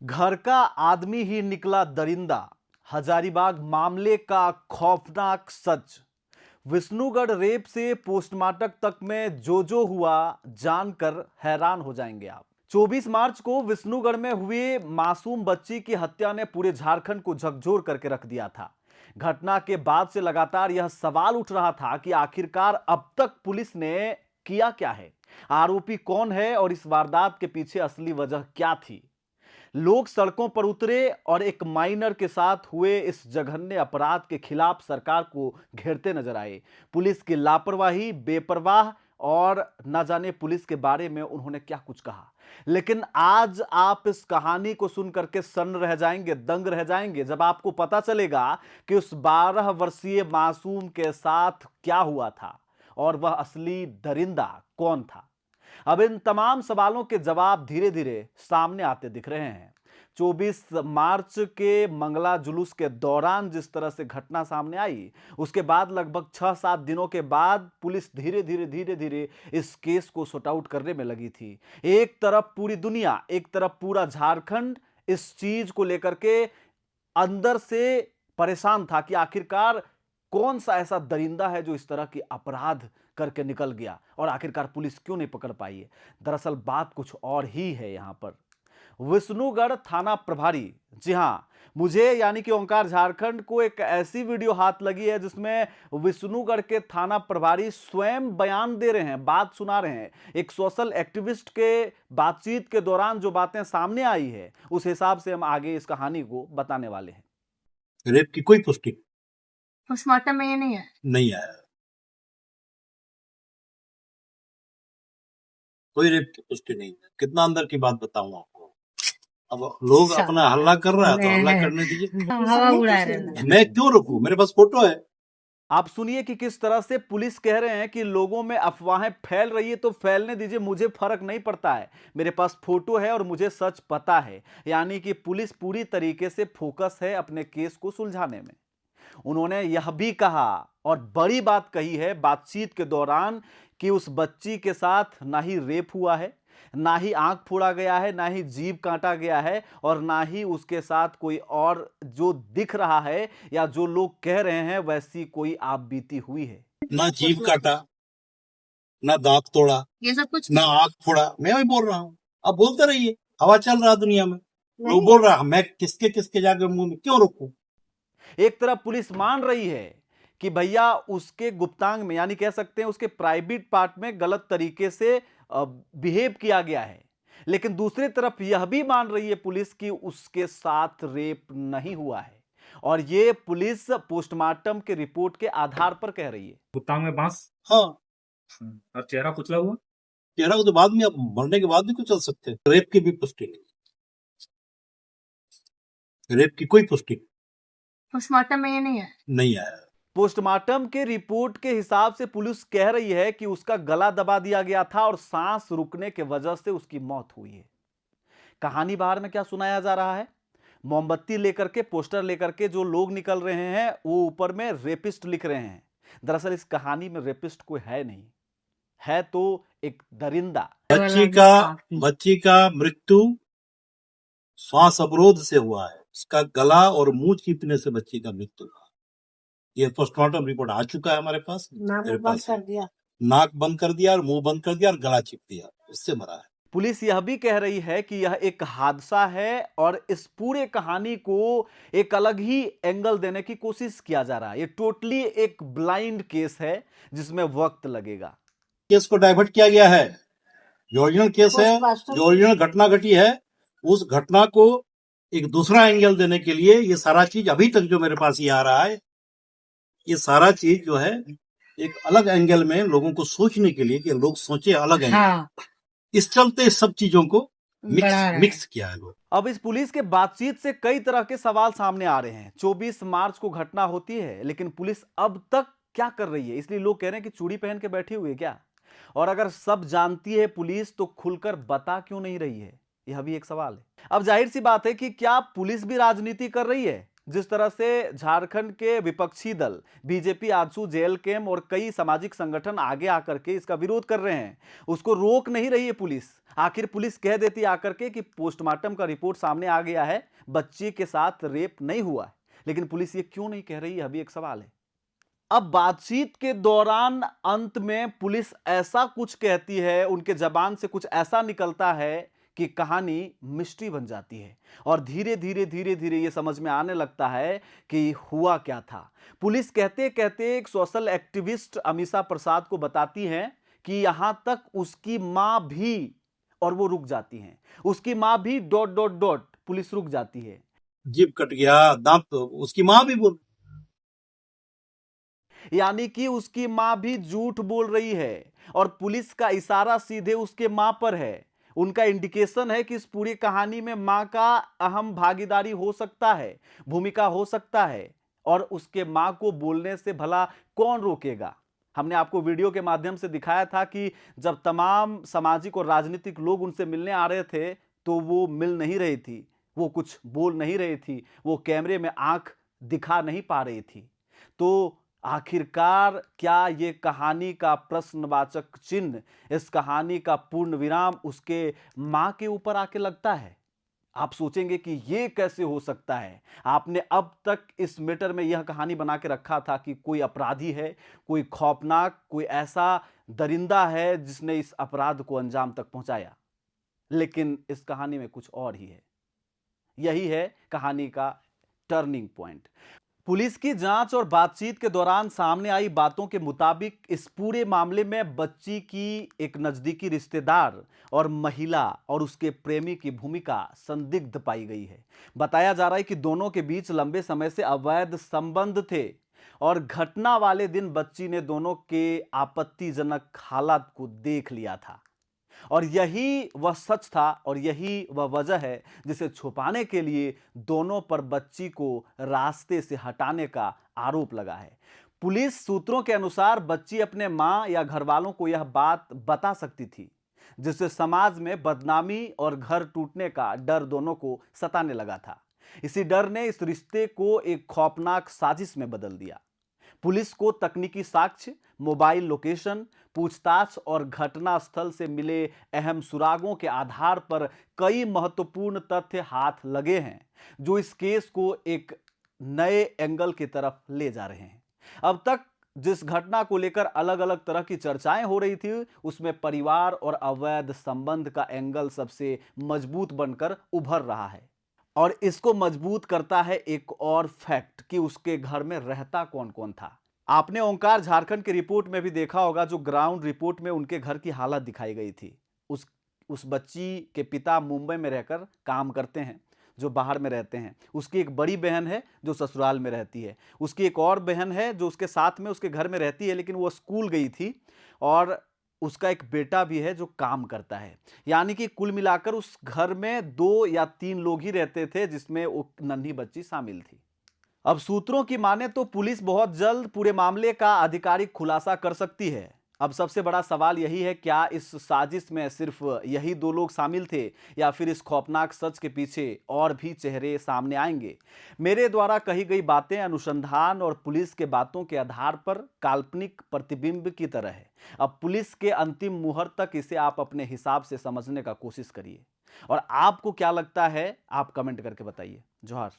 घर का आदमी ही निकला दरिंदा। हजारीबाग मामले का खौफनाक सच। विष्णुगढ़ रेप से पोस्टमार्टम तक में जो हुआ जानकर हैरान हो जाएंगे आप। 24 मार्च को विष्णुगढ़ में हुए मासूम बच्ची की हत्या ने पूरे झारखंड को झकझोर करके रख दिया था। घटना के बाद से लगातार यह सवाल उठ रहा था कि आखिरकार अब तक पुलिस ने किया क्या है, आरोपी कौन है और इस वारदात के पीछे असली वजह क्या थी। लोग सड़कों पर उतरे और एक माइनर के साथ हुए इस जघन्य अपराध के खिलाफ सरकार को घेरते नजर आए। पुलिस की लापरवाही, बेपरवाह और न जाने पुलिस के बारे में उन्होंने क्या कुछ कहा। लेकिन आज आप इस कहानी को सुन करके सन्न रह जाएंगे, दंग रह जाएंगे, जब आपको पता चलेगा कि उस 12 वर्षीय मासूम के साथ क्या हुआ था और वह असली दरिंदा कौन था। अब इन तमाम सवालों के जवाब धीरे धीरे सामने आते दिख रहे हैं। 24 मार्च के मंगला जुलूस के दौरान जिस तरह से घटना सामने आई, उसके बाद लगभग 6-7 दिनों के बाद पुलिस धीरे धीरे इस केस को सॉर्ट आउट करने में लगी थी। एक तरफ पूरी दुनिया, एक तरफ पूरा झारखंड इस चीज को लेकर के अंदर से परेशान था कि आखिरकार कौन सा ऐसा दरिंदा है जो इस तरह की अपराध करके निकल गया और आखिरकार पुलिस क्यों नहीं पकड़ पाई है। दरअसल बात कुछ और ही है। यहां पर विष्णुगढ़ थाना प्रभारी, जी हां, मुझे यानी कि ओंकार झारखंड को एक ऐसी वीडियो हाथ लगी है जिसमें विष्णुगढ़ के थाना प्रभारी स्वयं बयान दे रहे हैं, बात सुना रहे हैं। एक सोशल एक्टिविस्ट के बातचीत के दौरान जो बातें सामने आई है उस हिसाब से हम आगे इस कहानी को बताने वाले हैं। रेप की कोई पुष्टि पोस्टमार्टम में ये नहीं आया। कोई रेप की पुष्टि नहीं है। कितना अंदर की बात बताऊं आपको। अब लोग अपना हल्ला कर रहा है तो हल्ला करने दीजिए, हवा उड़ा रहे हैं। मैं क्यों रुकूं, मेरे पास फोटो है। आप सुनिए कि किस तरह से पुलिस कह रहे हैं कि लोगों में अफवाहें फैल रही है तो फैलने दीजिए, मुझे फर्क नहीं पड़ता है, मेरे पास फोटो है और मुझे सच पता है। यानी कि पुलिस पूरी तरीके से फोकस है अपने केस को सुलझाने में। उन्होंने यह भी कहा और बड़ी बात कही है बातचीत के दौरान कि उस बच्ची के साथ ना ही रेप हुआ है, ना ही आंख फोड़ा गया है, ना ही जीभ काटा गया है और ना ही उसके साथ कोई और जो दिख रहा है या जो लोग कह रहे हैं वैसी कोई आप बीती हुई है। ना जीभ काटा, ना दांत तोड़ा, ये सब कुछ ना आंख फोड़ा। मैं वही बोल रहा हूँ, आप बोलते रहिए, हवा चल रहा दुनिया में, लोग बोल रहा, मैं किसके किसके जाके मुंह में क्यों रोकूं। एक तरफ पुलिस मान रही है कि भैया उसके गुप्तांग में, यानी कह सकते हैं उसके प्राइवेट पार्ट में गलत तरीके से बिहेव किया गया है, लेकिन दूसरी तरफ यह भी मान रही है पुलिस कि उसके साथ रेप नहीं हुआ है और ये पुलिस पोस्टमार्टम के रिपोर्ट के आधार पर कह रही है। गुत्तांग में बांस। हाँ, और चेहरा कुचला हुआ। चेहरा को तो बाद में, अब मरने के बाद भी कुछ चल सकते हैं। रेप की भी पुष्टि नहीं, रेप की कोई पुष्टि पोस्टमार्टम में ये नहीं आया। पोस्टमार्टम के रिपोर्ट के हिसाब से पुलिस कह रही है कि उसका गला दबा दिया गया था और सांस रुकने की वजह से उसकी मौत हुई है। कहानी बाहर में क्या सुनाया जा रहा है, मोमबत्ती लेकर के, पोस्टर लेकर के जो लोग निकल रहे हैं वो ऊपर में रेपिस्ट लिख रहे हैं। दरअसल इस कहानी में रेपिस्ट कोई है नहीं, है तो एक दरिंदा। बच्ची का मृत्यु श्वास अवरोध से हुआ है। उसका गला और मुंह चीपने से बच्ची का मृत्यु हुआ। ये पोस्टमार्टम रिपोर्ट आ चुका है हमारे पास। मेरे पास कर दिया, नाक बंद कर दिया और मुंह बंद कर दिया और गला चिप दिया, इससे मरा है। पुलिस यह भी कह रही है कि यह एक हादसा है और इस पूरे कहानी को एक अलग ही एंगल देने की कोशिश किया जा रहा है। ये टोटली एक ब्लाइंड केस है जिसमें वक्त लगेगा। केस को डाइवर्ट किया गया है। जो ओरिजिनल केस है, जो ओरिजिनल घटना घटी है, उस घटना को एक दूसरा एंगल देने के लिए ये सारा चीज अभी तक जो मेरे पास ये आ रहा है, ये सारा चीज जो है एक अलग एंगल में लोगों को सोचने के लिए कि लोग सोचे अलग एंगल। हाँ। इस चलते सब चीजों को मिक्स किया है लोग। अब इस पुलिस के बातचीत से कई तरह के सवाल सामने आ रहे हैं। 24 मार्च को घटना होती है लेकिन पुलिस अब तक क्या कर रही है, इसलिए लोग कह रहे हैं कि चूड़ी पहन के बैठी हुई है क्या, और अगर सब जानती है पुलिस तो खुलकर बता क्यों नहीं रही है, यह भी एक सवाल है। अब जाहिर सी बात है कि क्या पुलिस भी राजनीति कर रही है, जिस तरह से झारखंड के विपक्षी दल बीजेपी, आजसू, जेएलकेएम और कई सामाजिक संगठन आगे आकर के इसका विरोध कर रहे हैं, उसको रोक नहीं रही है पुलिस। आखिर पुलिस कह देती आकर के कि पोस्टमार्टम का रिपोर्ट सामने आ गया है, बच्ची के साथ रेप नहीं हुआ है, लेकिन पुलिस ये क्यों नहीं कह रही है, अभी एक सवाल है। अब बातचीत के दौरान अंत में पुलिस ऐसा कुछ कहती है, उनके जबान से कुछ ऐसा निकलता है कि कहानी मिस्ट्री बन जाती है और धीरे धीरे यह समझ में आने लगता है कि हुआ क्या था। पुलिस कहते कहते एक सोशल एक्टिविस्ट अमीषा प्रसाद को बताती है कि यहां तक उसकी मां भी, और वो रुक जाती हैं, उसकी मां भी ... पुलिस रुक जाती है। जीभ कट गया, दांत, तो उसकी मां भी बोल, यानी कि उसकी मां भी झूठ बोल रही है और पुलिस का इशारा सीधे उसके मां पर है। उनका इंडिकेशन है कि इस पूरी कहानी में मां का अहम भागीदारी हो सकता है, भूमिका हो सकता है, और उसके मां को बोलने से भला कौन रोकेगा। हमने आपको वीडियो के माध्यम से दिखाया था कि जब तमाम सामाजिक और राजनीतिक लोग उनसे मिलने आ रहे थे तो वो मिल नहीं रही थी, वो कुछ बोल नहीं रही थी, वो कैमरे में आंख दिखा नहीं पा रही थी। तो आखिरकार क्या ये कहानी का प्रश्नवाचक चिन्ह, इस कहानी का पूर्ण विराम उसके मां के ऊपर आके लगता है? आप सोचेंगे कि ये कैसे हो सकता है। आपने अब तक इस मैटर में यह कहानी बना के रखा था कि कोई अपराधी है, कोई खौफनाक, कोई ऐसा दरिंदा है जिसने इस अपराध को अंजाम तक पहुंचाया, लेकिन इस कहानी में कुछ और ही है। यही है कहानी का टर्निंग पॉइंट। पुलिस की जांच और बातचीत के दौरान सामने आई बातों के मुताबिक इस पूरे मामले में बच्ची की एक नजदीकी रिश्तेदार और महिला और उसके प्रेमी की भूमिका संदिग्ध पाई गई है। बताया जा रहा है कि दोनों के बीच लंबे समय से अवैध संबंध थे और घटना वाले दिन बच्ची ने दोनों के आपत्तिजनक हालात को देख लिया था, और यही वह सच था और यही वह वजह है जिसे छुपाने के लिए दोनों पर बच्ची को रास्ते से हटाने का आरोप लगा है। पुलिस सूत्रों के अनुसार बच्ची अपने मां या घर वालों को यह बात बता सकती थी, जिससे समाज में बदनामी और घर टूटने का डर दोनों को सताने लगा था। इसी डर ने इस रिश्ते को एक खौफनाक साजिश में बदल दिया। पुलिस को तकनीकी साक्ष्य, मोबाइल लोकेशन, पूछताछ और घटनास्थल से मिले अहम सुरागों के आधार पर कई महत्वपूर्ण तथ्य हाथ लगे हैं, जो इस केस को एक नए एंगल की तरफ ले जा रहे हैं। अब तक जिस घटना को लेकर अलग अलग तरह की चर्चाएं हो रही थी, उसमें परिवार और अवैध संबंध का एंगल सबसे मजबूत बनकर उभर रहा है, और इसको मजबूत करता है एक और फैक्ट कि उसके घर में रहता कौन कौन था। आपने ओंकार झारखंड की रिपोर्ट में भी देखा होगा, जो ग्राउंड रिपोर्ट में उनके घर की हालत दिखाई गई थी। उस बच्ची के पिता मुंबई में रहकर काम करते हैं, जो बाहर में रहते हैं। उसकी एक बड़ी बहन है जो ससुराल में रहती है। उसकी एक और बहन है जो उसके साथ में उसके घर में रहती है, लेकिन वो स्कूल गई थी, और उसका एक बेटा भी है जो काम करता है। यानी कि कुल मिलाकर उस घर में 2 या 3 लोग ही रहते थे, जिसमें वो नन्ही बच्ची शामिल थी। अब सूत्रों की माने तो पुलिस बहुत जल्द पूरे मामले का आधिकारिक खुलासा कर सकती है। अब सबसे बड़ा सवाल यही है, क्या इस साजिश में सिर्फ यही 2 लोग शामिल थे या फिर इस खौफनाक सच के पीछे और भी चेहरे सामने आएंगे? मेरे द्वारा कही गई बातें अनुसंधान और पुलिस के बातों के आधार पर काल्पनिक प्रतिबिंब की तरह है। अब पुलिस के अंतिम मुहूर्त तक इसे आप अपने हिसाब से समझने का कोशिश करिए, और आपको क्या लगता है आप कमेंट करके बताइए। जोहार।